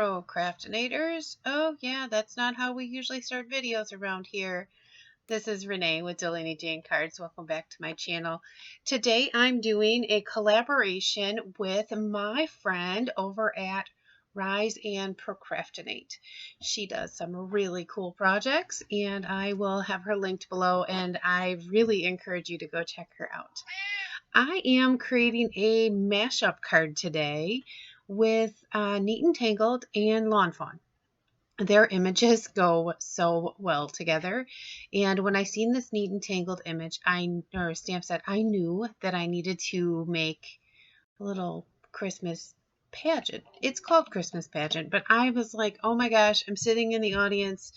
Procrastinators. Oh yeah, that's not how we usually start videos around here. This is Renee with Delaney Cards. Welcome back to my channel. Today I'm doing a collaboration with my friend over at Rise and Procraftinate. She does some really cool projects and I will have her linked below, and I really encourage you to go check her out. I am creating a mashup card today with Neat and Tangled and Lawn Fawn. Their images go so well together, and when I seen this Neat and Tangled image, or stamp set, I knew that I needed to make a little Christmas pageant. It's called Christmas Pageant, but I was like, oh my gosh, I'm sitting in the audience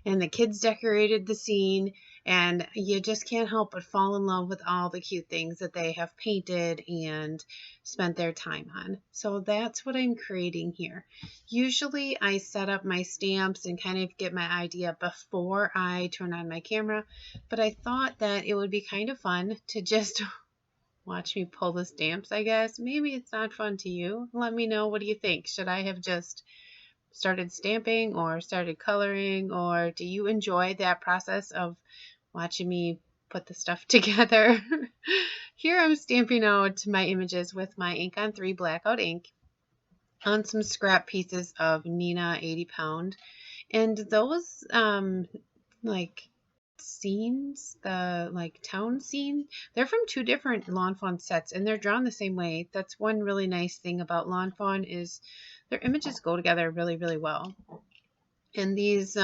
and the kids decorated the scene, and you just can't help but fall in love with all the cute things that they have painted and spent their time on. So that's what I'm creating here. Usually I set up my stamps and kind of get my idea before I turn on my camera, but I thought that it would be kind of fun to just watch me pull the stamps, I guess. Maybe it's not fun to you. Let me know. What do you think? Should I have just started stamping or started coloring, or do you enjoy that process of watching me put the stuff together? Here I'm stamping out my images with my ink on 3 blackout ink on some scrap pieces of Nina 80 pound, and those like scenes, the like town scene, they're from 2 different Lawn Fawn sets and they're drawn the same way. That's one really nice thing about Lawn Fawn, is their images go together really, really well. And these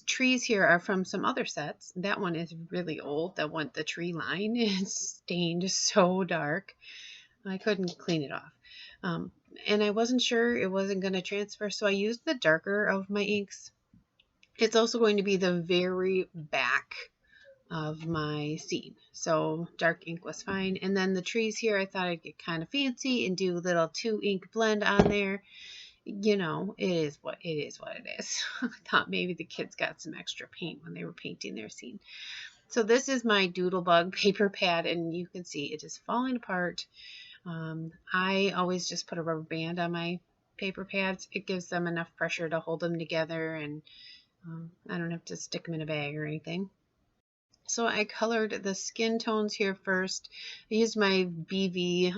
trees here are from some other sets. That one is really old. That one, the tree line is stained so dark. I couldn't clean it off. And I wasn't sure it wasn't going to transfer, so I used the darker of my inks. It's also going to be the very back of my scene, so dark ink was fine. And then the trees here, I thought I'd get kind of fancy and do a little 2 ink blend on there. You know, it is what it is. I thought maybe the kids got some extra paint when they were painting their scene. So this is my Doodlebug paper pad, and you can see it is falling apart. I always just put a rubber band on my paper pads. It gives them enough pressure to hold them together, and I don't have to stick them in a bag or anything. So I colored the skin tones here first. I used my BV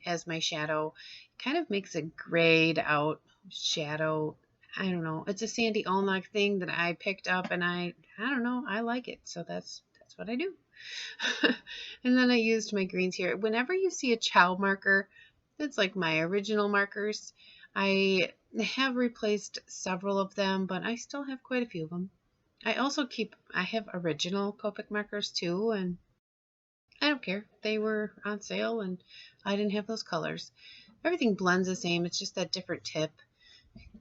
as my shadow. It kind of makes a grayed out shadow. I don't know. It's a Sandy Olnock thing that I picked up, and I don't know. I like it, so that's what I do. And then I used my greens here. Whenever you see a child marker, it's like my original markers. I have replaced several of them, but I still have quite a few of them. I have original Copic markers too, and I don't care. They were on sale and I didn't have those colors. Everything blends the same. It's just that different tip.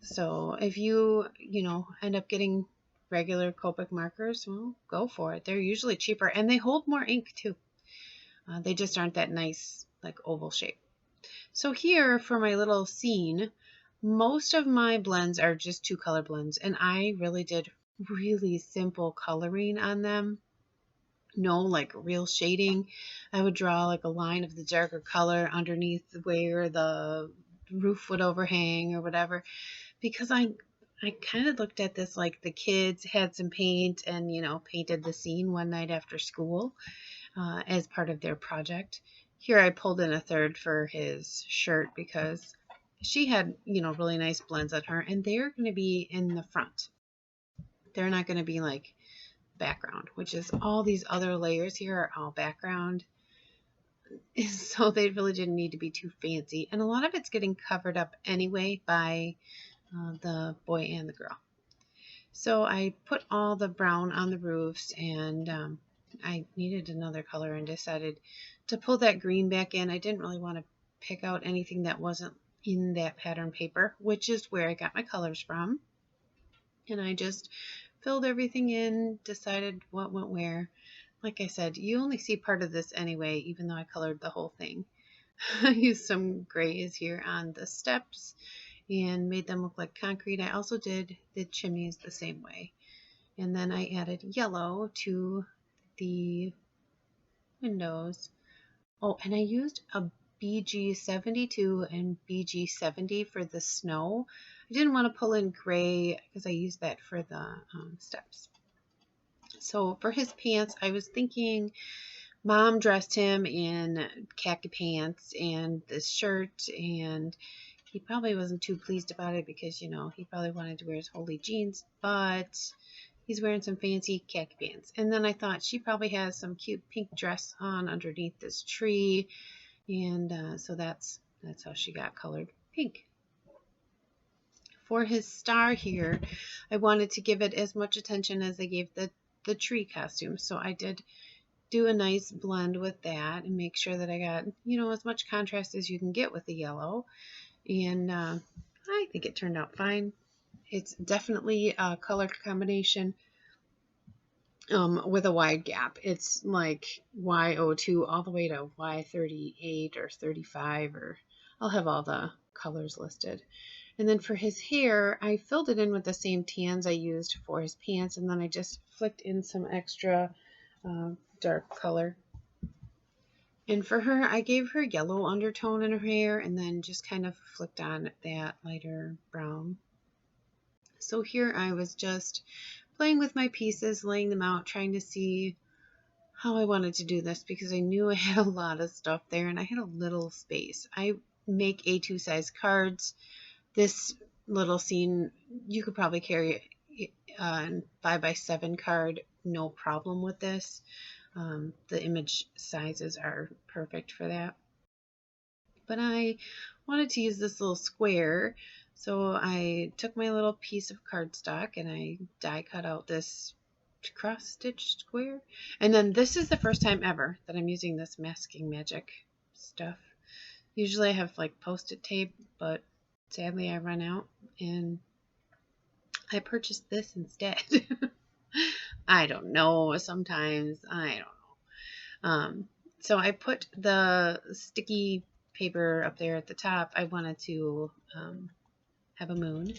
So if you end up getting regular Copic markers, well, go for it. They're usually cheaper and they hold more ink too. They just aren't that nice, like oval shape. So here for my little scene, most of my blends are just 2 color blends, and I really did really simple coloring on them. No like real shading. I would draw like a line of the darker color underneath where the roof would overhang or whatever, because I kind of looked at this like the kids had some paint and painted the scene one night after school as part of their project. Here I pulled in a third for his shirt because she had really nice blends on her, and they're going to be in the front. They're not going to be like background, which is all these other layers here are all background. So they really didn't need to be too fancy. And a lot of it's getting covered up anyway by the boy and the girl. So I put all the brown on the roofs, and I needed another color and decided to pull that green back in. I didn't really want to pick out anything that wasn't in that pattern paper, which is where I got my colors from. And I just filled everything in, decided what went where. Like I said, you only see part of this anyway, even though I colored the whole thing. I used some grays here on the steps and made them look like concrete. I also did the chimneys the same way. And then I added yellow to the windows. Oh, and I used a BG72 and BG70 for the snow. I didn't want to pull in gray because I used that for the steps. So for his pants, I was thinking Mom dressed him in khaki pants and this shirt, and he probably wasn't too pleased about it because, you know, he probably wanted to wear his holy jeans, but he's wearing some fancy khaki pants. And then I thought she probably has some cute pink dress on underneath this tree, and so that's how she got colored pink. For his star here, I wanted to give it as much attention as I gave the tree costume, so I did do a nice blend with that and make sure that I got, you know, as much contrast as you can get with the yellow. And I think it turned out fine. It's definitely a color combination with a wide gap. It's like Y02 all the way to Y38 or 35, or I'll have all the colors listed. And then for his hair, I filled it in with the same tans I used for his pants, and then I just flicked in some extra dark color. And for her, I gave her yellow undertone in her hair and then just kind of flicked on that lighter brown. So here I was just playing with my pieces, laying them out, trying to see how I wanted to do this because I knew I had a lot of stuff there and I had a little space. I make A2 size cards. This little scene, you could probably carry a 5x7 card, no problem with this. The image sizes are perfect for that. But I wanted to use this little square, so I took my little piece of cardstock and I die cut out this cross stitch square. And then this is the first time ever that I'm using this masking magic stuff. Usually I have like post-it tape, but sadly I run out and I purchased this instead. I don't know, sometimes I don't know. So I put the sticky paper up there at the top. I wanted to have a moon.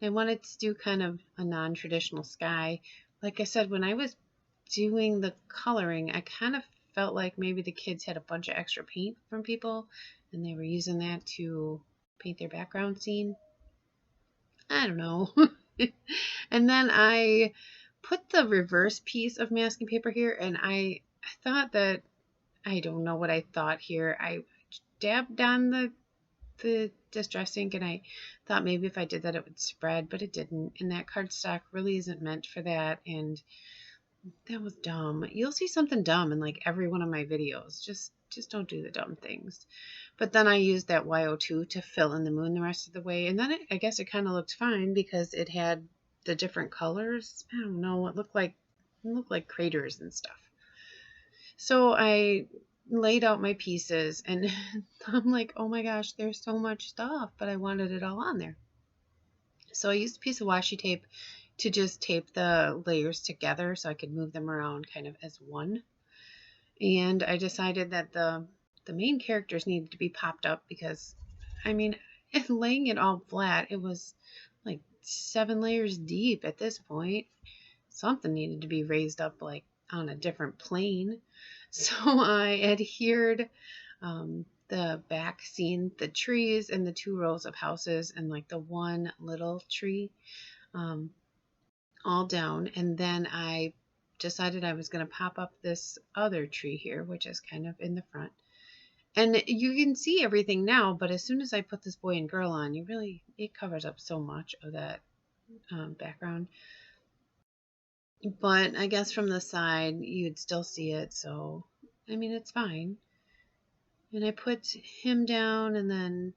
I wanted to do kind of a non-traditional sky. Like I said, when I was doing the coloring, I kind of felt like maybe the kids had a bunch of extra paint from people and they were using that to paint their background scene. I don't know. And then I put the reverse piece of masking paper here, and I thought that, I don't know what I thought here. I dabbed on the distress ink and I thought maybe if I did that it would spread, but it didn't. And that cardstock really isn't meant for that, and that was dumb. You'll see something dumb in like every one of my videos. Just don't do the dumb things. But then I used that Y02 to fill in the moon the rest of the way, and then I guess it kind of looked fine because it had the different colors. I don't know, it looked like craters and stuff. So I laid out my pieces and I'm like, oh my gosh, there's so much stuff, but I wanted it all on there. So I used a piece of washi tape to just tape the layers together so I could move them around kind of as one. And I decided that the main characters needed to be popped up because, I mean, laying it all flat, it was like 7 layers deep at this point. Something needed to be raised up like on a different plane. So I adhered the back scene, the trees and the 2 rows of houses and like the one little tree all down. And then I decided I was going to pop up this other tree here, which is kind of in the front. And you can see everything now, but as soon as I put this boy and girl on, it covers up so much of that background. But I guess from the side, you'd still see it, so, I mean, it's fine. And I put him down, and then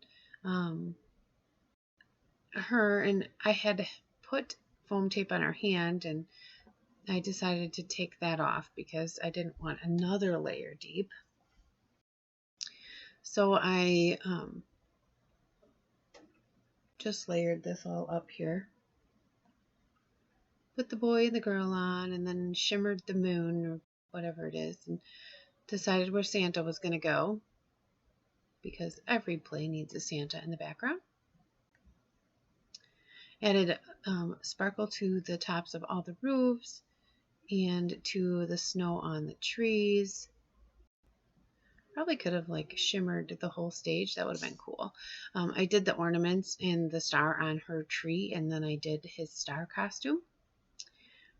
her, and I had put foam tape on her hand, and I decided to take that off because I didn't want another layer deep. So I just layered this all up here. Put the boy and the girl on, and then shimmered the moon or whatever it is, and decided where Santa was going to go because every play needs a Santa in the background. Added sparkle to the tops of all the roofs and to the snow on the trees. Probably could have like shimmered the whole stage. That would have been cool. I did the ornaments and the star on her tree, and then I did his star costume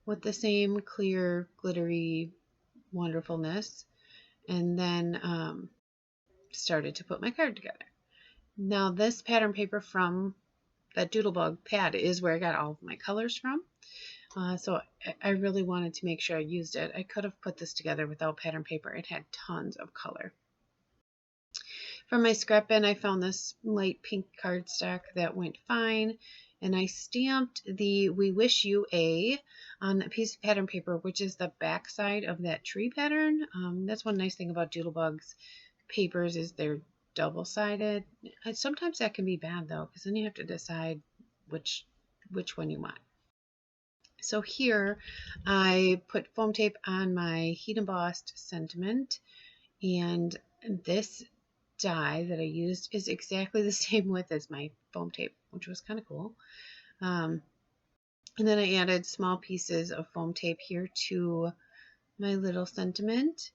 with the same clear, glittery wonderfulness, and then started to put my card together. Now this pattern paper from that Doodlebug pad is where I got all of my colors from. So I really wanted to make sure I used it. I could have put this together without pattern paper. It had tons of color. From my scrap bin, I found this light pink cardstock that went fine, and I stamped the "We Wish You A" on a piece of pattern paper, which is the back side of that tree pattern. That's one nice thing about Doodlebug's papers is they're double-sided. Sometimes that can be bad though, because then you have to decide which one you want. So here I put foam tape on my heat embossed sentiment, and this die that I used is exactly the same width as my foam tape, which was kind of cool. And then I added small pieces of foam tape here to my little sentiment.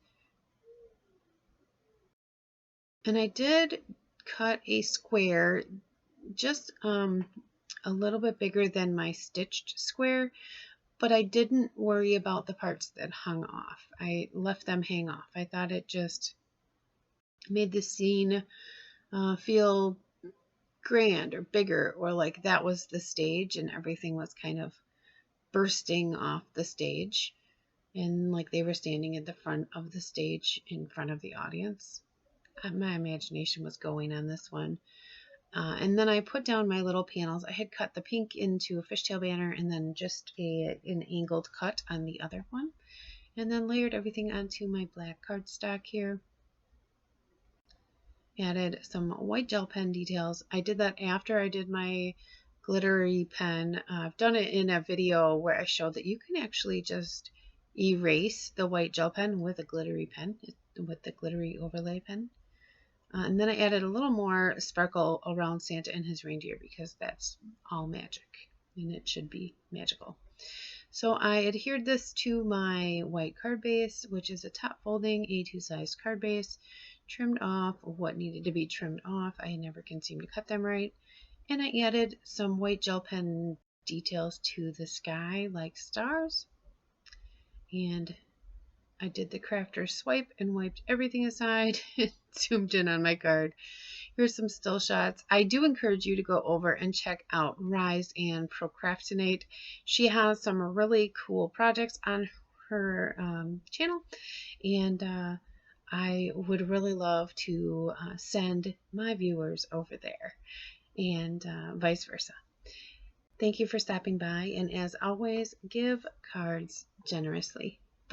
And I did cut a square just a little bit bigger than my stitched square, but I didn't worry about the parts that hung off. I left them hang off. I thought it just made the scene feel grand or bigger, or like that was the stage and everything was kind of bursting off the stage and like they were standing at the front of the stage in front of the audience. My imagination was going on this one. And then I put down my little panels. I had cut the pink into a fishtail banner and then just an angled cut on the other one, and then layered everything onto my black cardstock here. Added some white gel pen details. I did that after I did my glittery pen. I've done it in a video where I showed that you can actually just erase the white gel pen with a glittery pen, with the glittery overlay pen. And then I added a little more sparkle around Santa and his reindeer because that's all magic and it should be magical. So I adhered this to my white card base, which is a top folding A2 size card base, trimmed off what needed to be trimmed off. I never can seem to cut them right. And I added some white gel pen details to the sky like stars. And I did the crafter swipe and wiped everything aside and zoomed in on my card. Here's some still shots. I do encourage you to go over and check out Rise and Procraftinate. She has some really cool projects on her channel, and I would really love to send my viewers over there, and vice versa. Thank you for stopping by, and as always, give cards generously.